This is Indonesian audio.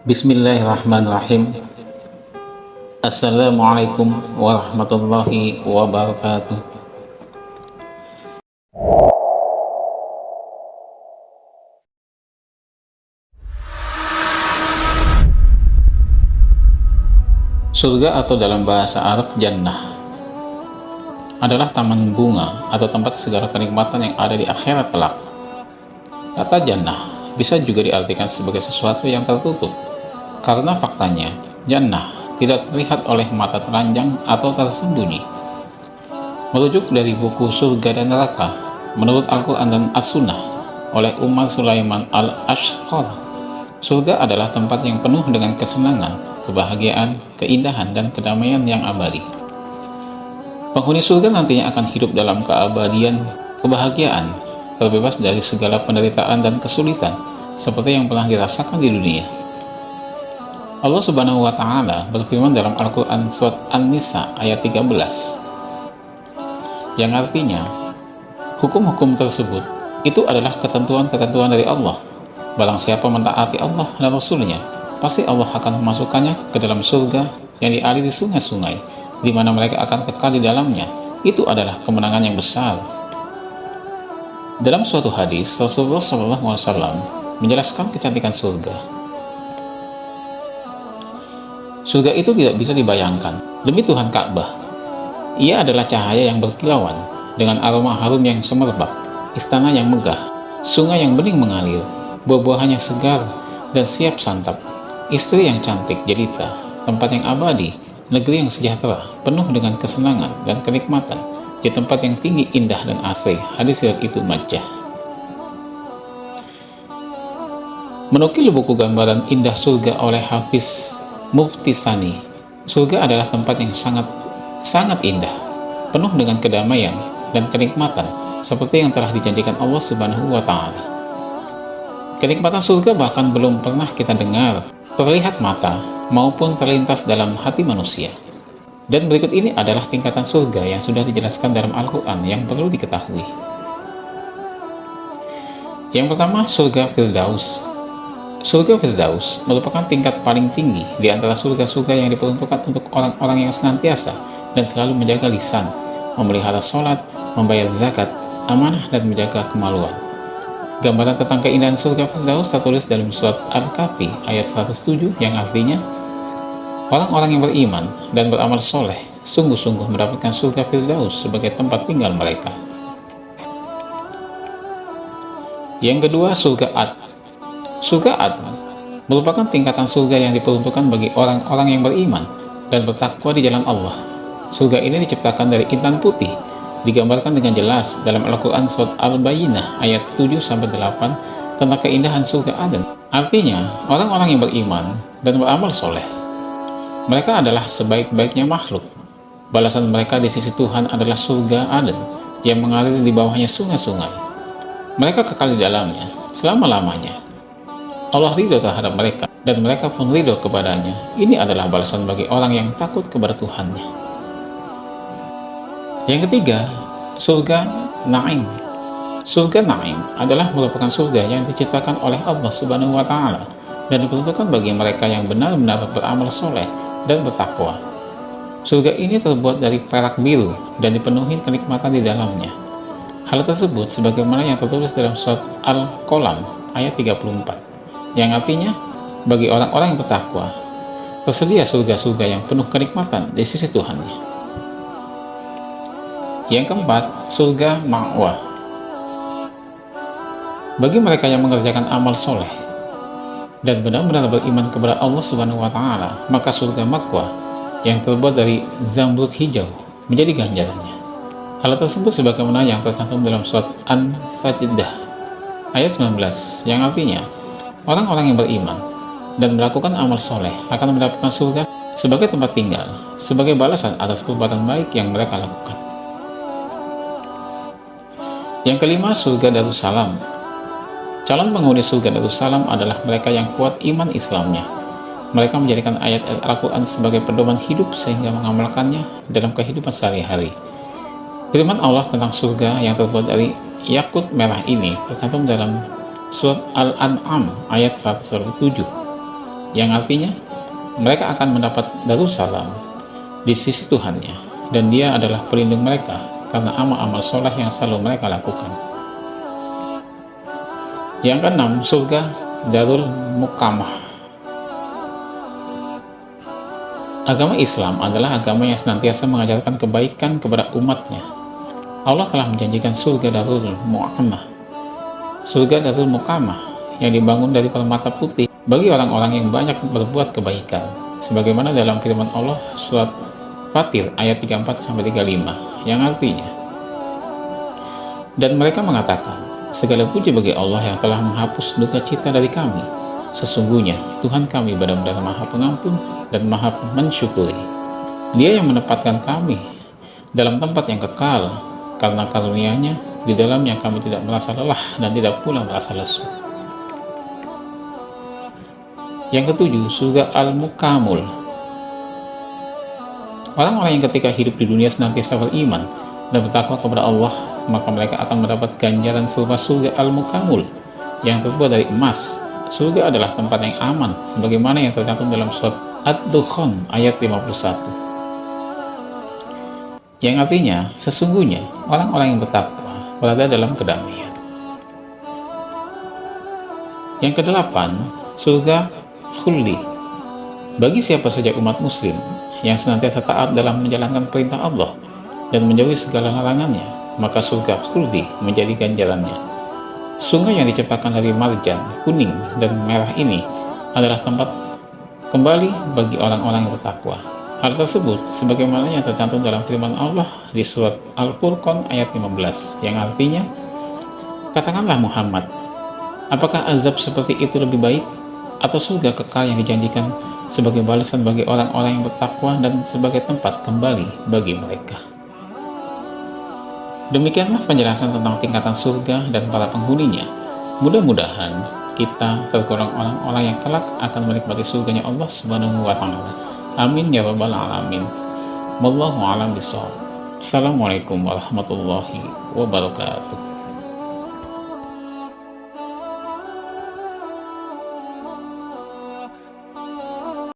Bismillahirrahmanirrahim. Assalamualaikum warahmatullahi wabarakatuh. Surga atau dalam bahasa Arab Jannah adalah taman bunga atau tempat segala kenikmatan yang ada di akhirat kelak. Kata Jannah bisa juga diartikan sebagai sesuatu yang tertutup, karena faktanya Jannah tidak terlihat oleh mata telanjang atau tersembunyi. Merujuk dari buku Surga dan Neraka menurut Al-Quran dan As-Sunnah oleh Umar Sulaiman Al-Ashqar, surga adalah tempat yang penuh dengan kesenangan, kebahagiaan, keindahan, dan kedamaian yang abadi. Penghuni surga nantinya akan hidup dalam keabadian kebahagiaan, terbebas dari segala penderitaan dan kesulitan seperti yang pernah dirasakan di dunia. Allah Subhanahu wa Ta'ala berfirman dalam Al-Quran Surat An-Nisa ayat 13, yang artinya, hukum-hukum tersebut itu adalah ketentuan-ketentuan dari Allah. Barang siapa mentaati Allah dan Rasul-Nya, pasti Allah akan memasukkannya ke dalam surga yang dialiri sungai-sungai, di mana mereka akan kekal di dalamnya. Itu adalah kemenangan yang besar. Dalam suatu hadis, Rasulullah SAW menjelaskan kecantikan surga. Surga itu tidak bisa dibayangkan. Demi Tuhan Ka'bah, ia adalah cahaya yang berkilauan dengan aroma harum yang semerbak, istana yang megah, sungai yang bening mengalir, buah-buahan yang segar dan siap santap, istri yang cantik jelita, tempat yang abadi, negeri yang sejahtera, penuh dengan kesenangan dan kenikmatan, di tempat yang tinggi, indah, dan asri. Hadis riwayat Ibnu Majah. Menukil buku gambaran indah surga oleh Hafiz Muftisani, surga adalah tempat yang sangat indah, penuh dengan kedamaian dan kenikmatan, seperti yang telah dijanjikan Allah Subhanahu wa Ta'ala. Kenikmatan surga bahkan belum pernah kita dengar, terlihat mata, maupun terlintas dalam hati manusia. Dan berikut ini adalah tingkatan surga yang sudah dijelaskan dalam Al-Quran yang perlu diketahui. Yang pertama, surga Firdaus. Surga Firdaus merupakan tingkat paling tinggi di antara surga-surga yang diperuntukkan untuk orang-orang yang senantiasa dan selalu menjaga lisan, memelihara sholat, membayar zakat, amanah, dan menjaga kemaluan. Gambaran tentang keindahan surga Firdaus tertulis dalam surat Al-Kahfi ayat 107 yang artinya, orang-orang yang beriman dan beramal soleh sungguh-sungguh mendapatkan surga Firdaus sebagai tempat tinggal mereka. Yang kedua, surga Ad. Surga Ad merupakan tingkatan surga yang diperuntukkan bagi orang-orang yang beriman dan bertakwa di jalan Allah. Surga ini diciptakan dari intan putih, digambarkan dengan jelas dalam Al-Quran Surat Al-Bayyinah ayat 7-8 tentang keindahan surga Aden. Artinya, orang-orang yang beriman dan beramal soleh, mereka adalah sebaik-baiknya makhluk. Balasan mereka di sisi Tuhan adalah surga Aden yang mengalir di bawahnya sungai-sungai. Mereka kekal di dalamnya selama-lamanya. Allah ridho terhadap mereka, dan mereka pun ridho kepadanya. Ini adalah balasan bagi orang yang takut kepada Tuhannya. Yang ketiga, surga Naim. Surga Naim adalah merupakan surga yang diciptakan oleh Allah Subhanahu wa Ta'ala dan diperuntukkan bagi mereka yang benar-benar beramal soleh dan bertakwa. Surga ini terbuat dari perak biru dan dipenuhi kenikmatan di dalamnya. Hal tersebut sebagaimana yang tertulis dalam surat Al-Qalam ayat 34, yang artinya, bagi orang-orang yang bertakwa, tersedia surga-surga yang penuh kenikmatan di sisi Tuhannya. Yang keempat, surga Ma'wah. Bagi mereka yang mengerjakan amal soleh dan benar-benar beriman kepada Allah Subhanahu wa Ta'ala, maka surga Ma'wah yang terbuat dari zamrud hijau menjadi ganjarannya. Hal tersebut sebagaimana yang tercantum dalam surat An-Sajdah ayat 19, yang artinya, orang-orang yang beriman dan melakukan amal soleh akan mendapatkan surga sebagai tempat tinggal, sebagai balasan atas perbuatan baik yang mereka lakukan. Yang kelima, surga Darussalam. Calon penghuni surga Darussalam adalah mereka yang kuat iman Islamnya. Mereka menjadikan ayat-ayat Al-Quran sebagai pedoman hidup sehingga mengamalkannya dalam kehidupan sehari-hari. Firman Allah tentang surga yang terbuat dari yakut merah ini tercantum dalam Surat Al-An'am ayat 107. yang artinya mereka akan mendapat Darussalam di sisi Tuhannya, dan Dia adalah pelindung mereka karena amal-amal soleh yang selalu mereka lakukan. Yang keenam, surga Darul Muqamah. Agama Islam adalah agama yang senantiasa mengajarkan kebaikan kepada umatnya. Allah telah menjanjikan surga Darul Muqamah, surga Darul Muqamah yang dibangun dari permata putih bagi orang-orang yang banyak berbuat kebaikan, sebagaimana dalam firman Allah surat Fatir ayat 34-35, yang artinya, dan mereka mengatakan, segala puji bagi Allah yang telah menghapus duka cita dari kami. Sesungguhnya Tuhan kami benar-benar Maha Pengampun dan Maha Mensyukuri. Dia yang menempatkan kami dalam tempat yang kekal, karena karunia-Nya di dalamnya kami tidak merasa lelah dan tidak pula merasa lesu. Yang ketujuh, surga Al-Muqamul. Orang-orang yang ketika hidup di dunia senantiasa beriman dan bertakwa kepada Allah, maka mereka akan mendapat ganjaran serupa surga Al-Muqamul yang terbuat dari emas. Surga adalah tempat yang aman, sebagaimana yang tercantum dalam surat Ad-Dukhan ayat 51, yang artinya, sesungguhnya orang-orang yang bertakwa berada dalam kedamaian. Yang kedelapan, surga Khuldi. Bagi siapa saja umat muslim yang senantiasa taat dalam menjalankan perintah Allah dan menjauhi segala larangannya, maka surga Khuldi menjadi ganjarannya. Sungai yang diciptakan dari marjan, kuning, dan merah ini adalah tempat kembali bagi orang-orang yang bertakwa. Hal tersebut sebagaimana yang tercantum dalam firman Allah di surat Al-Furqan ayat 15, yang artinya, katakanlah Muhammad, apakah azab seperti itu lebih baik, atau surga kekal yang dijanjikan sebagai balasan bagi orang-orang yang bertakwa dan sebagai tempat kembali bagi mereka. Demikianlah penjelasan tentang tingkatan surga dan para penghuninya. Mudah-mudahan kita tergolong orang-orang yang kelak akan menikmati surganya Allah Subhanahu wa Ta'ala. Amin ya rabbal alamin. Wallahu a'lam bishawab. Assalamualaikum warahmatullahi wabarakatuh.